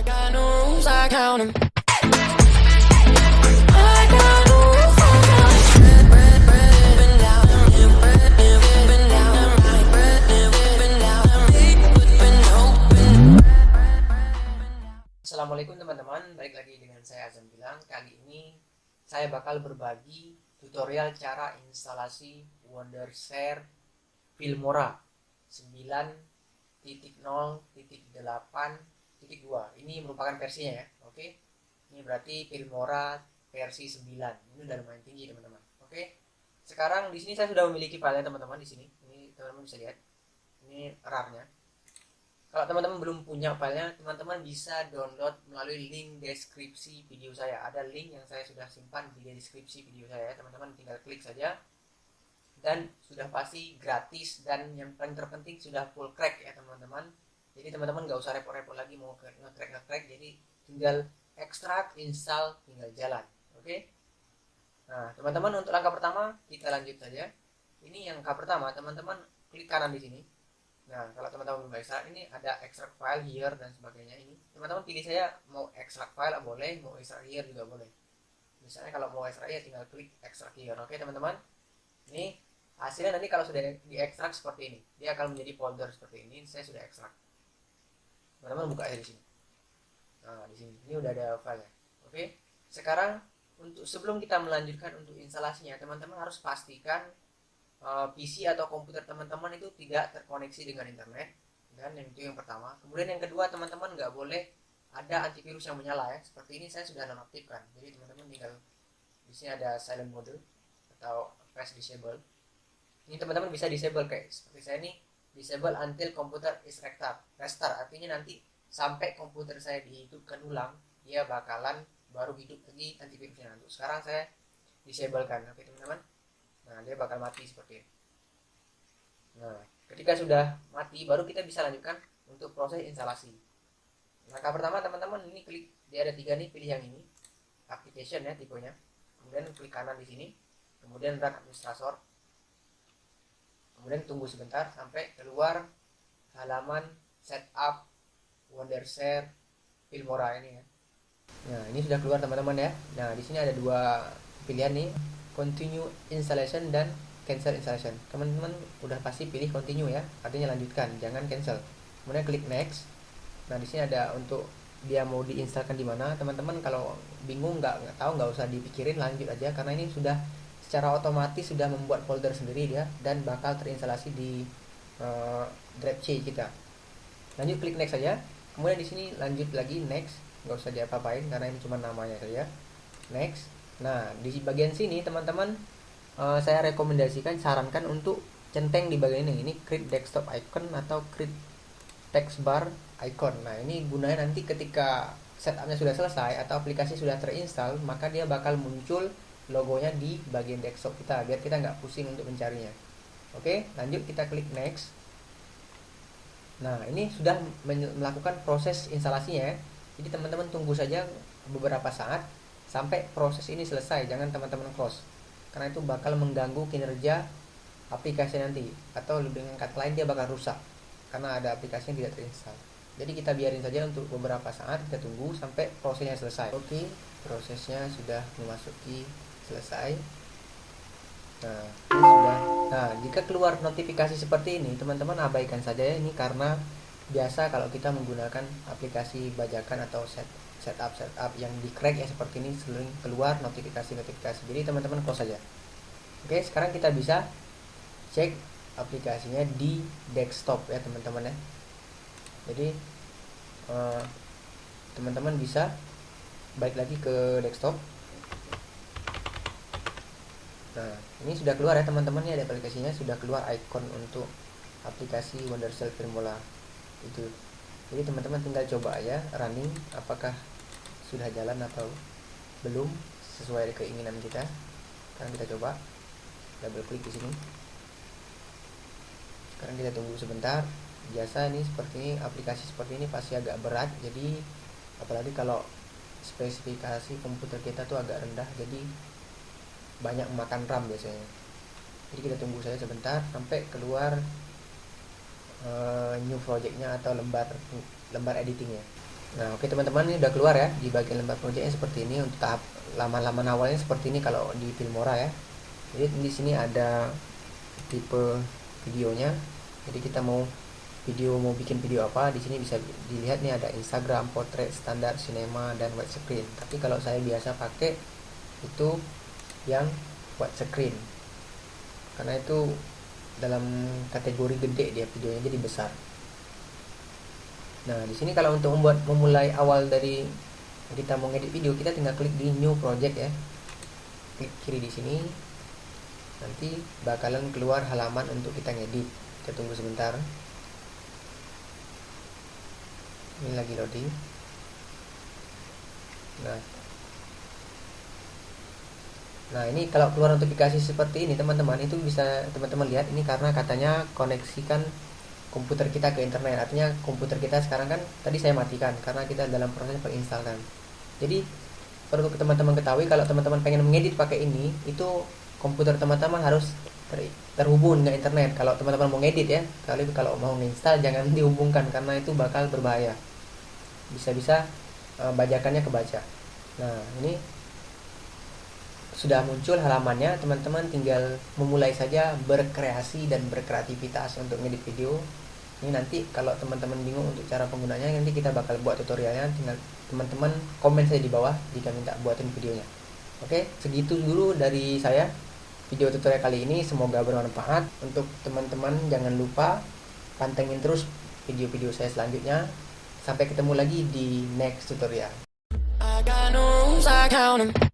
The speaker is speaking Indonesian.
got no rules, I count 'em. I got no rules, I count 'em. Bread, living down, bread, living down, right, bread, living down, big whipping open. Assalamualaikum teman-teman, balik lagi dengan saya Azam Bilang. Kali ini saya bakal berbagi tutorial cara instalasi Wondershare Filmora 9.0.8.2. Ini merupakan versinya ya. Oke. Ini berarti Filmora versi 9. Ini udah lumayan tinggi teman-teman. Oke. Sekarang di sini saya sudah memiliki filenya teman-teman di sini. Ini teman-teman bisa lihat. Ini RAR-nya. Kalau teman-teman belum punya filenya, teman-teman bisa download melalui link deskripsi video saya. Ada link yang saya sudah simpan di deskripsi video saya. Teman-teman tinggal klik saja. Dan sudah pasti gratis, dan yang paling terpenting sudah full crack ya teman-teman. Jadi teman-teman nggak usah repot-repot lagi mau nge-crack. Jadi tinggal ekstrak, install, tinggal jalan. Oke. Nah teman-teman, untuk langkah pertama kita lanjut saja. Ini yang langkah pertama, teman-teman klik kanan di sini. Nah kalau teman-teman belum ekstrak, ini ada ekstrak file here dan sebagainya. Ini teman-teman pilih saya mau ekstrak file boleh, mau ekstrak here juga boleh. Misalnya kalau mau ekstrak here tinggal klik ekstrak here. Oke teman-teman. Ini hasilnya nanti kalau sudah diekstrak seperti ini, dia akan menjadi folder seperti ini. Saya sudah ekstrak. Teman-teman buka aja di sini. Nah di sini ini udah ada filenya. Oke. Sekarang sebelum kita melanjutkan untuk instalasinya, teman-teman harus pastikan PC atau komputer teman-teman itu tidak terkoneksi dengan internet. Dan yang itu yang pertama. Kemudian yang kedua, teman-teman nggak boleh ada antivirus yang menyala ya. Seperti ini saya sudah nonaktifkan. Jadi teman-teman tinggal di sini ada silent mode atau flash disable. Ini teman-teman bisa disable kayak seperti saya ini, disable until computer is restart. Artinya nanti sampai komputer saya dihidupkan ulang, dia bakalan baru hidup lagi antivirusnya. Nanti sekarang saya disablekan. Oke teman-teman. Nah dia bakal mati seperti ini. Nah ketika sudah mati baru kita bisa lanjutkan untuk proses instalasi. Langkah pertama teman-teman, ini klik, dia ada 3 nih, pilih yang ini application ya tipenya. Kemudian klik kanan di sini, kemudian run administrator. Kemudian tunggu sebentar sampai keluar halaman setup Wondershare Filmora ini ya. Nah ini sudah keluar teman-teman ya. Nah di sini ada 2 pilihan nih, continue installation dan cancel installation. Teman-teman udah pasti pilih continue ya, artinya lanjutkan, jangan cancel. Kemudian klik next. Nah di sini ada untuk dia mau diinstalkan di mana. Teman-teman kalau bingung nggak tahu, nggak usah dipikirin, lanjut aja karena ini sudah secara otomatis sudah membuat folder sendiri dia dan bakal terinstalasi di drive C kita. Lanjut klik next saja. Kemudian di sini lanjut lagi next, nggak usah diapa-apain karena ini cuma namanya saja. Next. Nah di bagian sini teman-teman saya rekomendasikan, sarankan untuk centeng di bagian ini create desktop icon atau create text bar icon. Nah ini gunanya nanti ketika setupnya sudah selesai atau aplikasi sudah terinstall, maka dia bakal muncul logonya di bagian desktop kita biar kita nggak pusing untuk mencarinya. Oke, lanjut kita klik next. Nah ini sudah melakukan proses instalasinya ya. Jadi teman-teman tunggu saja beberapa saat sampai proses ini selesai, jangan teman-teman close karena itu bakal mengganggu kinerja aplikasi nanti, atau dengan kata lain dia bakal rusak karena ada aplikasi yang tidak terinstall. Jadi kita biarin saja untuk beberapa saat, kita tunggu sampai prosesnya selesai. Oke, prosesnya sudah memasuki selesai. Nah, ini sudah. Nah, jika keluar notifikasi seperti ini, teman-teman abaikan saja ya. Ini karena biasa kalau kita menggunakan aplikasi bajakan atau setup yang di crack ya seperti ini, sering keluar notifikasi. Jadi teman-teman close saja. Oke, sekarang kita bisa cek aplikasinya di desktop ya teman-teman ya. Jadi teman-teman bisa balik lagi ke desktop. Nah ini sudah keluar ya teman-teman ya, ada aplikasinya, sudah keluar icon untuk aplikasi Wondershare Filmora itu. Jadi teman-teman tinggal coba aja running apakah sudah jalan atau belum sesuai keinginan kita. Sekarang kita coba double klik di sini. Sekarang kita tunggu sebentar. Biasa nih seperti ini, aplikasi seperti ini pasti agak berat, jadi apalagi kalau spesifikasi komputer kita tuh agak rendah, jadi banyak memakan RAM biasanya. Jadi kita tunggu saja sebentar sampai keluar new projectnya atau lembar editingnya. Nah, oke teman-teman, ini udah keluar ya di bagian lembar proyeknya seperti ini. Untuk tahap laman-laman awalnya seperti ini kalau di Filmora ya. Jadi di sini ada tipe videonya. Jadi kita mau bikin video apa, di sini bisa dilihat nih ada Instagram, portrait, standar, cinema, dan widescreen. Tapi kalau saya biasa pakai itu yang widescreen karena itu dalam kategori gede dia videonya, jadi besar. Nah, di sini kalau untuk memulai awal dari kita mau ngedit video, kita tinggal klik di new project ya. Klik kiri di sini. Nanti bakalan keluar halaman untuk kita ngedit. Kita tunggu sebentar. Ini lagi loading. Nah, ini kalau keluar notifikasi seperti ini teman-teman, itu bisa teman-teman lihat ini karena katanya koneksikan komputer kita ke internet. Artinya komputer kita sekarang kan tadi saya matikan karena kita dalam proses menginstalkan. Jadi perlu teman-teman ketahui, kalau teman-teman pengen mengedit pakai ini, itu komputer teman-teman harus terhubung dengan internet. Kalau teman-teman mau ngedit ya, kalau mau menginstal jangan dihubungkan karena itu bakal berbahaya. Bisa-bisa bajakannya kebaca. Nah, ini sudah muncul halamannya, teman-teman tinggal memulai saja berkreasi dan berkreativitas untuk ngedit video. Ini nanti kalau teman-teman bingung untuk cara penggunanya, nanti kita bakal buat tutorialnya, tinggal teman-teman komen saya di bawah jika minta buatin videonya. Oke, segitu dulu dari saya video tutorial kali ini, semoga bermanfaat untuk teman-teman. Jangan lupa pantengin terus video-video saya selanjutnya. Sampai ketemu lagi di next tutorial. I got no rules, I count 'em.